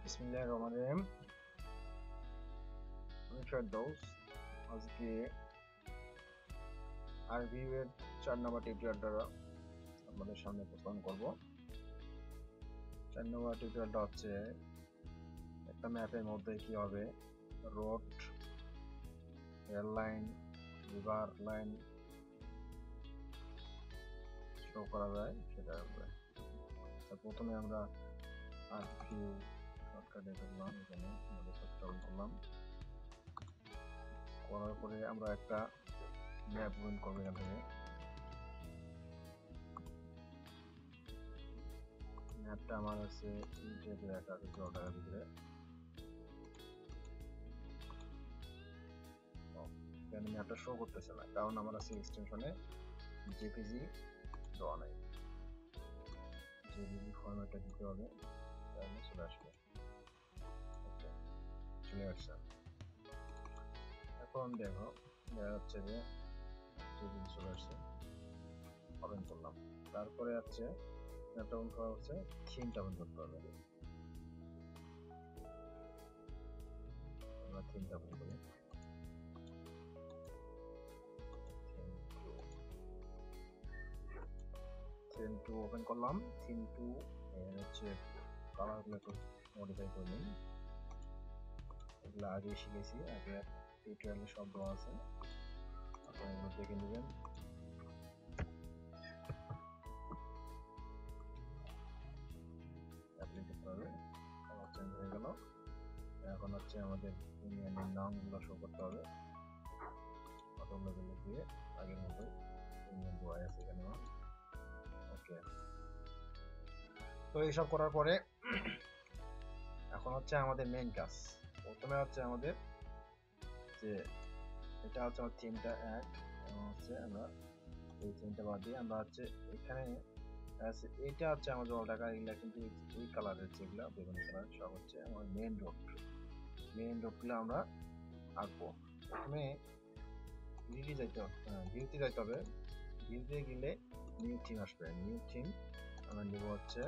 বিসমিল্লাহির রহমানির রহিম। আমি ফেরদৌস। আজকে আরভিউ এর 4 নম্বর টিউটোরিয়ালটা আপনাদের সামনে উপস্থাপন করব। 4 নম্বর টিউটোরিয়ালটা হচ্ছে একটা ম্যাপের মধ্যে কিভাবে road, rail line, river line show করা যায় সেটা হবে। প্রথমে আমরা আরভিউ শর্টকাটে করলাম, এখানে আমাদের সফটওয়্যার করলাম, করার পরে আমরা একটা ম্যাপ ওপেন করবো। এখান থেকে ম্যাপটা আমার আছে ইন্টারভিউ একটা আছে 12 টাকার ভিতরে। এখানে ম্যাপটা শো করতেছে না, কারণ আমার আছে এক্সটেনশনে জেপিজি দেওয়া নাই। জেপিজি ফরম্যাটটা দিতে হবে, তাহলে চলে আসবে। ওকে, চলে আসছে। এখন দেখো দেখা যাচ্ছে যে জেপিজি চলে আসছে, ওপেন করলাম। তারপরে হচ্ছে ম্যাপটা ওপেন করা হচ্ছে, থিমটা ওপেন করতে হবে। আমরা থিমটা ওপেন করি। থিম 2 ওপেন করলাম। থিম 2 হচ্ছে কালারগুলো একটু মডিফাই করে নিই। এগুলো আগে শিখেছি, আগে টিউটোরিয়ালে সব দেওয়া আছে, আপনারা এগুলো দেখে নেবেন। অ্যাপ্লাই করতে হবে, কালার চেঞ্জ হয়ে গেল। এখন হচ্ছে আমাদের ইউনিয়নের নামগুলো শো করতে হবে। অটো লেভেলে দিয়ে আগের মতোই ইউনিয়ন দেওয়া আছে এখানে। ওকে, তো এইসব করার পরে এখন হচ্ছে আমাদের মেইন কাজ। প্রথমে হচ্ছে আমাদের যে এটা হচ্ছে আমার থিমটা এক, এবং হচ্ছে আমরা এই থিমটা বাদ দিয়ে আমরা হচ্ছে এখানে এইটা হচ্ছে আমাদের অল টাকা, এগুলা কিন্তু এই কালারের যেগুলো বেগুনি কালার সব হচ্ছে আমার মেইন রোডগুলো আমরা আঁকবো। প্রথমে ভিউতে যাইতে হবে। ভিউতে গেলে নিউ থিম আসবে। নিউ থিম আমরা নেব হচ্ছে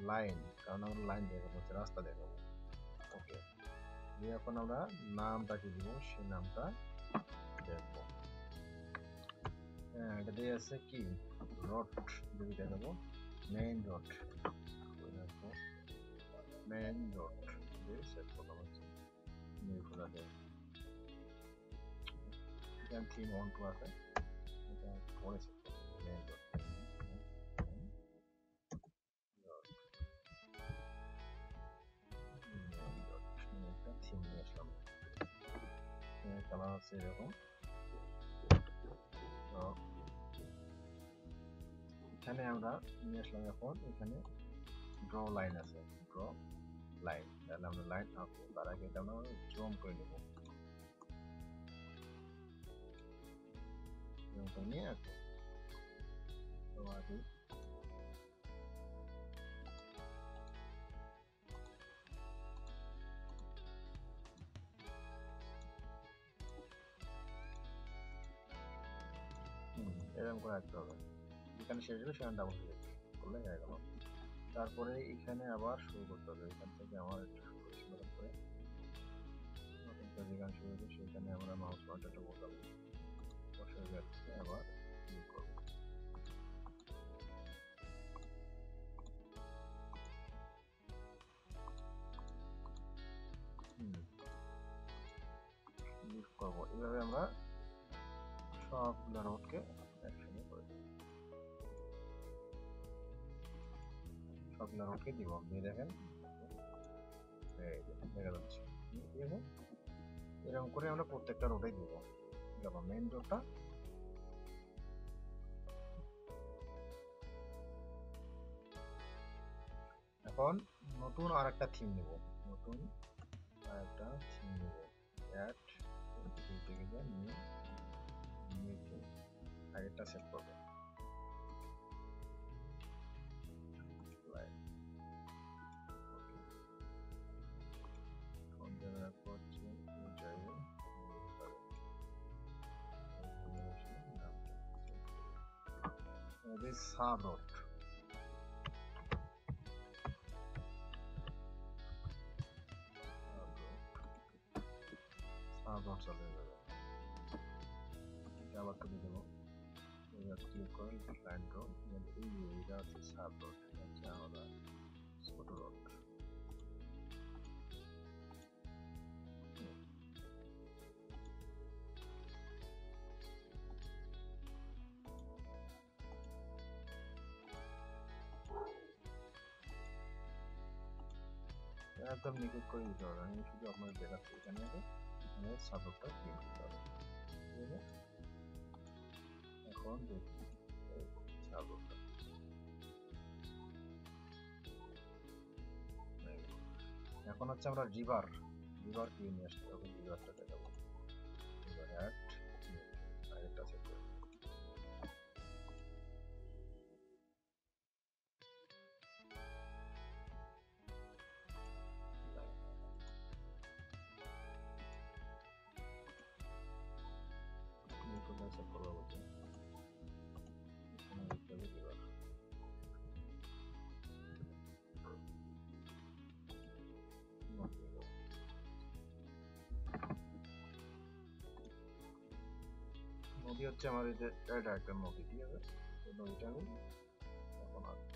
লাইন, কারণ আমরা লাইন দেখাবো, হচ্ছে রাস্তা দেখাবো। ওকে, দিয়ে এখন আমরা নামটা কি দিব, সেই নামটা দেখবো। হ্যাঁ, এটা দিয়ে আছে কি রোড যদি দেখাবো, মেইন রোড দিয়ে সেট করলাম হচ্ছে নিউ ফোল্ডারে। এখানে থিম 1 2 আছে, এটা পরে সেট করব। মেইন রোড একটা থিম নিয়ে আসলাম, কালার হচ্ছে এরকম। তো এখানে আমরা নিয়ে আসলাম। এখন এখানে ড্র লাইন আছে, ড্র লাইন, তাহলে আমরা লাইন আঁকবো। তার আগে এটা আমরা জুম করে নেব, জুম করে নিয়ে আঁকবো। তো আগে এরকম করে আঁকতে হবে। যেখানে শেষ হবে সেখানে ডাবল ক্লিক করলে হয়ে গেল। তারপরে এখানে আবার শুরু করতে হবে। এখান থেকে আমার একটু সুন্দর করে যেখানে শুরু হবে সেখানে আমরা মাউস পয়েন্টারটা বসাবো, বসে যাচ্ছে আবার ক্লিক করব। ক্লিক করব। এভাবে আমরা সবগুলো রোডকে একসঙ্গে করে দেব, সবগুলো রোডকে দিব। দিয়ে দেখেন দেখা যাচ্ছে। এরকম করে আমরা প্রত্যেকটা রোডে দিব। দেখো মেইন রোডটা এখন নতুন আর একটা থিম নেব, নতুন আর একটা থিম নেব। অ্যাড নিউ থিম আগেরটা সেট করবো। সাব রোড, রোড চালু হয়ে যাবে। আবার তুলে দেবো, ক্লিক করে লাইন ড্র, এইটা হচ্ছে সাব রোড, হচ্ছে আমরা ছোট রোড। একদম নিখুঁত করে দিতে হবে, আমি শুধু আপনাদের দেখাচ্ছি। এখানে আমাদের সাব রোডটা ক্লিক করতে হবে, ঠিক আছে? এখন দেখি সাব রোডটা এখন হচ্ছে আমরা রিভার কি নিয়ে আসতে হবে, রিভারটা দেখাবো। রিভার অ্যাড আরেকটা সেট করে সেট করবো বলছে। এখানে লিখতে হবে রিভার। নদী হচ্ছে আমার এই যে এটা একটা নদী, ঠিক আছে? এই নদীটা আমি এখন আঁকবো।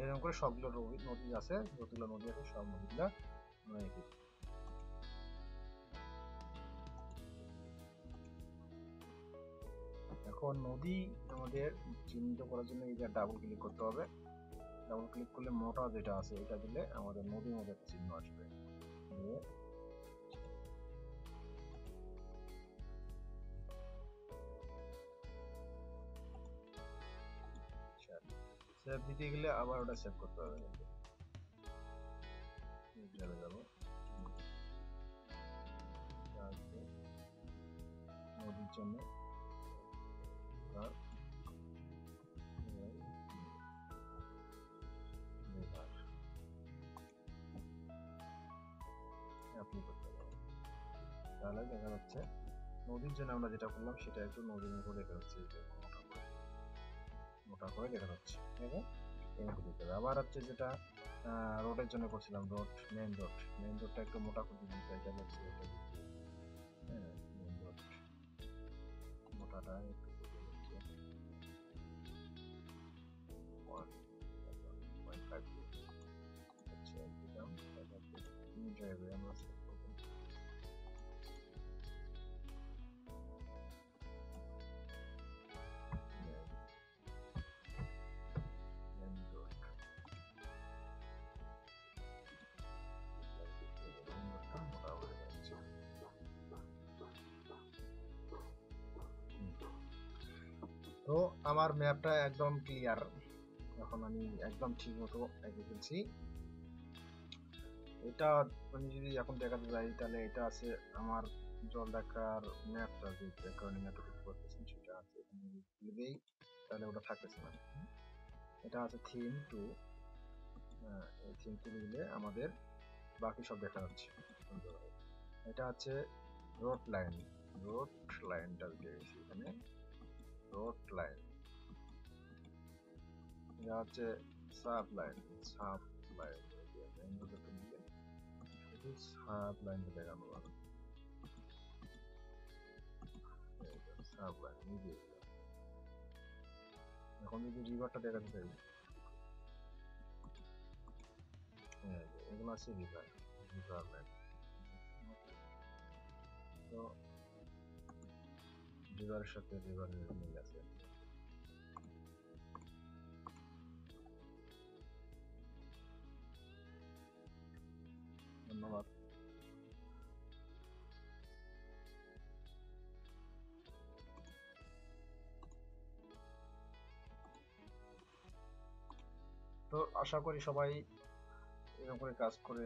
এরকম করে সবগুলো নদী আছে, যতগুলো নদী আছে সব নদীগুলা এখন নদী আমাদের চিহ্নিত করার জন্য এই যে ডাবল ক্লিক করতে হবে। ডাবল ক্লিক করলে মোটা যেটা আছে এটা দিলে আমাদের নদীর মধ্যে একটা চিহ্ন আসবে। সেভ দিতে গেলে আবার ওটা সেভ করতে হবে। চলে যাব নদীর জন্য তাহলে দেখা যাচ্ছে নদীর জন্য আমরা যেটা করলাম সেটা একটু নদীর মতো দেখা যাচ্ছে, মোটা করে দেখা যাচ্ছে, ঠিক আছে? এরকম দিতে হবে। আবার হচ্ছে যেটা রোডের জন্য করছিলাম, মেইন রোডটা একটু মোটা করে দিতে চাই, তাহলে হচ্ছে এটা দিচ্ছি। হ্যাঁ, মেইন রোড মোটাটা একটু করে দিচ্ছি 1.5 হচ্ছে দিলাম। তারপর ড্রাইভে আমরা সেট করব। তো আমার ম্যাপটা একদম ক্লিয়ার, এখন আমি একদম ঠিক মতো এঁকে ফেলছি। এটা আমি যদি এখন দেখাতে যাই তাহলে এটা আছে আমার জল দেখার ম্যাপটা, যে কারণে ম্যাপটা দেখতে পাচ্ছেন সেটা আছে এখানে খুলে দেই, তাহলে ওটা থাকতেছে না। এটা আছে থিম টু, এই থিম টু দিলে আমাদের বাকি সব দেখা যাচ্ছে। এটা আছে রোড লাইনটা দিয়েছি এখানে, রোড লাইন। এটা হচ্ছে সাব লাইন দিলে সাব লাইনটা দেখানো হবে। সাব লাইন এখন যদি রিভারটা দেখাতে চাই, এগুলো আছে রিভার লাইন। তো রিভারের সাথে রিভারের মিল আছে। ধন্যবাদ। তো আশা করি সবাই এরকম করে কাজ করে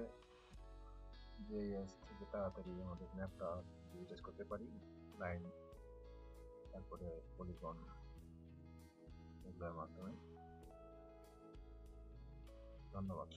GIS থেকে তাড়াতাড়ি আমাদের ম্যাপটা ডিজিটাইজ করতে পারি, লাইন তারপরে পলিগন এগুলোর মাধ্যমে। ধন্যবাদ।